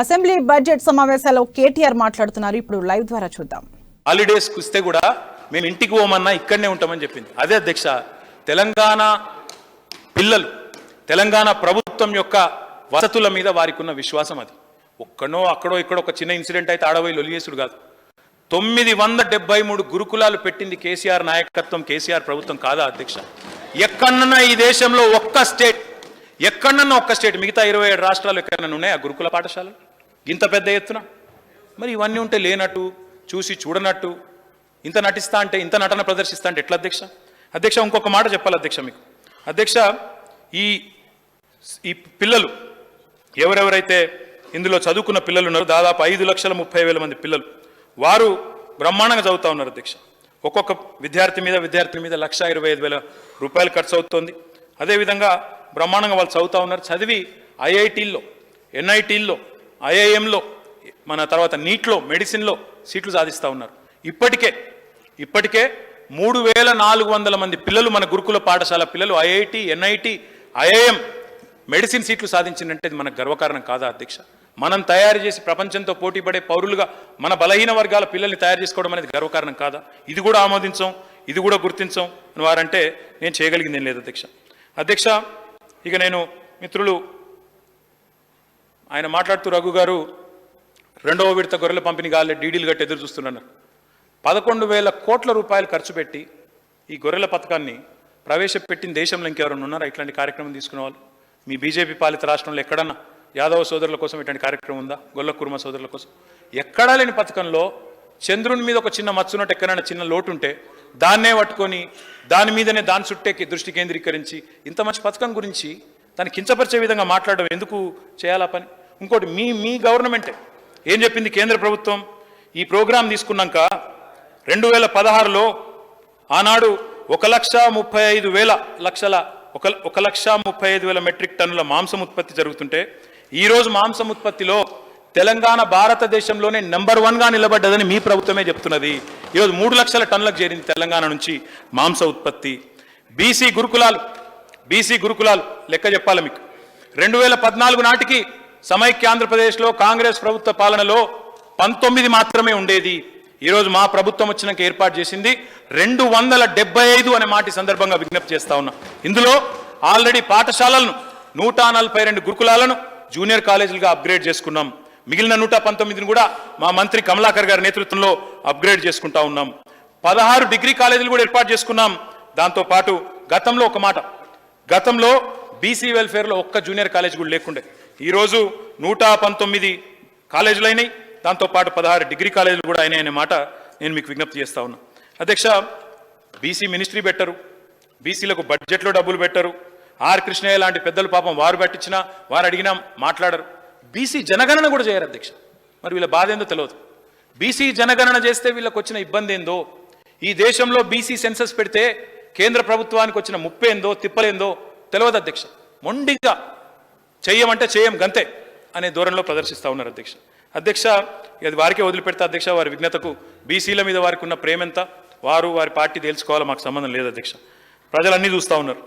Assembly budget సమావేశాల్లో కేటీఆర్ మాట్లాడుతున్నారు. ఇప్పుడు లైవ్ ద్వారా చూద్దాం. హాలిడేస్ కుస్తే కూడా మేము ఇంటికి పోమన్నా ఇక్కడనే ఉంటామని చెప్పింది. అదే అధ్యక్ష, తెలంగాణ పిల్లలు తెలంగాణ ప్రభుత్వం యొక్క వసతుల మీద వారికి ఉన్న విశ్వాసం అది. ఒక్కనో అక్కడో ఇక్కడో ఒక చిన్న ఇన్సిడెంట్ అయితే ఆడబోయి లొలియేసుడు కాదు. 973 గురుకులాలు పెట్టింది కేసీఆర్ నాయకత్వం, కేసీఆర్ ప్రభుత్వం కాదా అధ్యక్ష? ఎక్కడన్నా ఈ దేశంలో ఒక్క స్టేట్, ఎక్కడన్నా ఒక్క స్టేట్, మిగతా 27 రాష్ట్రాలు ఎక్కడన్నా ఉన్నాయి ఆ గురుకుల పాఠశాలలు ఇంత పెద్ద ఎత్తున? మరి ఇవన్నీ ఉంటే లేనట్టు, చూసి చూడనట్టు, ఇంత నటిస్తా అంటే, ఇంత నటన ప్రదర్శిస్తా అంటే ఎట్లా అధ్యక్ష? అధ్యక్ష, ఇంకొక మాట చెప్పాలి అధ్యక్ష మీకు. అధ్యక్ష, ఈ పిల్లలు ఎవరెవరైతే ఇందులో చదువుకున్న పిల్లలు ఉన్నారో దాదాపు 5,30,000 మంది పిల్లలు, వారు బ్రహ్మాండంగా చదువుతూ ఉన్నారు అధ్యక్ష. ఒక్కొక్క విద్యార్థి మీద 1,25,000 రూపాయలు ఖర్చు అవుతుంది. అదేవిధంగా బ్రహ్మాండంగా వాళ్ళు చదువుతూ ఉన్నారు. చదివి ఐఐటీల్లో, ఎన్ఐటీల్లో, ఐఐఎంలో, మన తర్వాత నీట్లో, మెడిసిన్లో సీట్లు సాధిస్తూ ఉన్నారు. ఇప్పటికే 3,400 మంది పిల్లలు, మన గురుకుల పాఠశాల పిల్లలు ఐఐటి, ఎన్ఐటి, ఐఐఎం మెడిసిన్ సీట్లు సాధించిందంటే ఇది మనకు గర్వకారణం కాదా అధ్యక్ష? మనం తయారు చేసి ప్రపంచంతో పోటీ పడే పౌరులుగా మన బలహీన వర్గాల పిల్లల్ని తయారు చేసుకోవడం అనేది గర్వకారణం కాదా? ఇది కూడా ఆమోదించాం, ఇది కూడా గుర్తించాం అని వారంటే నేను చేయగలిగింది ఏం లేదు అధ్యక్ష. అధ్యక్ష, ఇక నేను మిత్రులు ఆయన మాట్లాడుతూ, రఘు గారు 2వ విడత గొర్రెల పంపిణీ కాలే డీడీలు గట్టి ఎదురు చూస్తున్నారు. 11,000 కోట్ల రూపాయలు ఖర్చు పెట్టి ఈ గొర్రెల పథకాన్ని ప్రవేశపెట్టిన దేశంలో ఇంకెవరైనా ఉన్నారా ఇట్లాంటి కార్యక్రమం తీసుకునే వాళ్ళు? మీ బీజేపీ పాలిత రాష్ట్రంలో ఎక్కడన్నా యాదవ సోదరుల కోసం ఇట్లాంటి కార్యక్రమం ఉందా? గొల్ల కుర్మ సోదరుల కోసం ఎక్కడా లేని పథకంలో చంద్రుని మీద ఒక చిన్న మచ్చున్నట్టు ఎక్కడైనా చిన్న లోటు ఉంటే దాన్నే పట్టుకొని దాని మీదనే దాని చుట్టే దృష్టి కేంద్రీకరించి ఇంత మంచి పథకం గురించి దాన్ని కించపరిచే విధంగా మాట్లాడడం ఎందుకు చేయాలా పని? ఇంకోటి, మీ గవర్నమెంటే ఏం చెప్పింది? కేంద్ర ప్రభుత్వం ఈ ప్రోగ్రాం తీసుకున్నాక 2016లో ఆనాడు 1,35,000 మెట్రిక్ టన్నుల మాంసం ఉత్పత్తి జరుగుతుంటే ఈరోజు మాంసం ఉత్పత్తిలో తెలంగాణ భారతదేశంలోనే నెంబర్ 1గా నిలబడ్డదని మీ ప్రభుత్వమే చెప్తున్నది. ఈరోజు 3 లక్షల టన్నులకు చేరింది తెలంగాణ నుంచి మాంస ఉత్పత్తి. బీసీ గురుకులాలు లెక్క చెప్పాలి మీకు. 2014 నాటికి సమైక్య ఆంధ్రప్రదేశ్లో కాంగ్రెస్ ప్రభుత్వ పాలనలో 19 మాత్రమే ఉండేది. ఈరోజు మా ప్రభుత్వం వచ్చినాక ఏర్పాటు చేసింది 275 అనే మాట సందర్భంగా విజ్ఞప్తి చేస్తా ఉన్నా. ఇందులో ఆల్రెడీ పాఠశాలలను 142 గురుకులాలను జూనియర్ కాలేజీలుగా అప్గ్రేడ్ చేసుకున్నాం. మిగిలిన 119ని కూడా మా మంత్రి కమలాకర్ గారి నేతృత్వంలో అప్గ్రేడ్ చేసుకుంటా ఉన్నాం. 16 డిగ్రీ కాలేజీలు కూడా ఏర్పాటు చేసుకున్నాం. దాంతోపాటు గతంలో బీసీ వెల్ఫేర్లో ఒక్క జూనియర్ కాలేజ్ కూడా లేకుండే. ఈరోజు 119 కాలేజీలు అయినాయి. దాంతోపాటు 16 డిగ్రీ కాలేజీలు కూడా అయినాయి అనే మాట నేను మీకు విజ్ఞప్తి చేస్తా ఉన్నా. అధ్యక్ష, బీసీ మినిస్ట్రీ పెట్టరు, బీసీలకు బడ్జెట్లో డబ్బులు పెట్టరు. ఆర్ కృష్ణయ్య లాంటి పెద్దలు పాపం వారు పట్టించినా, వారు అడిగినా మాట్లాడరు. బీసీ జనగణన కూడా చేయరు అధ్యక్ష. మరి వీళ్ళ బాధ ఏందో తెలియదు. బీసీ జనగణన చేస్తే వీళ్ళకి వచ్చిన ఇబ్బంది ఏందో, ఈ దేశంలో బీసీ సెన్సస్ పెడితే కేంద్ర ప్రభుత్వానికి వచ్చిన ముప్పేందో తిప్పలేందో తెలియదు అధ్యక్ష. మొండిగా చెయ్యమంటే చెయ్యం గంతే అనే ధోరణిలో ప్రదర్శిస్తూ ఉన్నారు అధ్యక్ష. అది వారికే వదిలిపెడతా అధ్యక్ష. వారి విజ్ఞతకు, బీసీల మీద వారికి ఉన్న ప్రేమెంత వారి పార్టీ తెలుసుకోవాలో మాకు సంబంధం లేదు అధ్యక్ష. ప్రజలన్నీ చూస్తూ ఉన్నారు.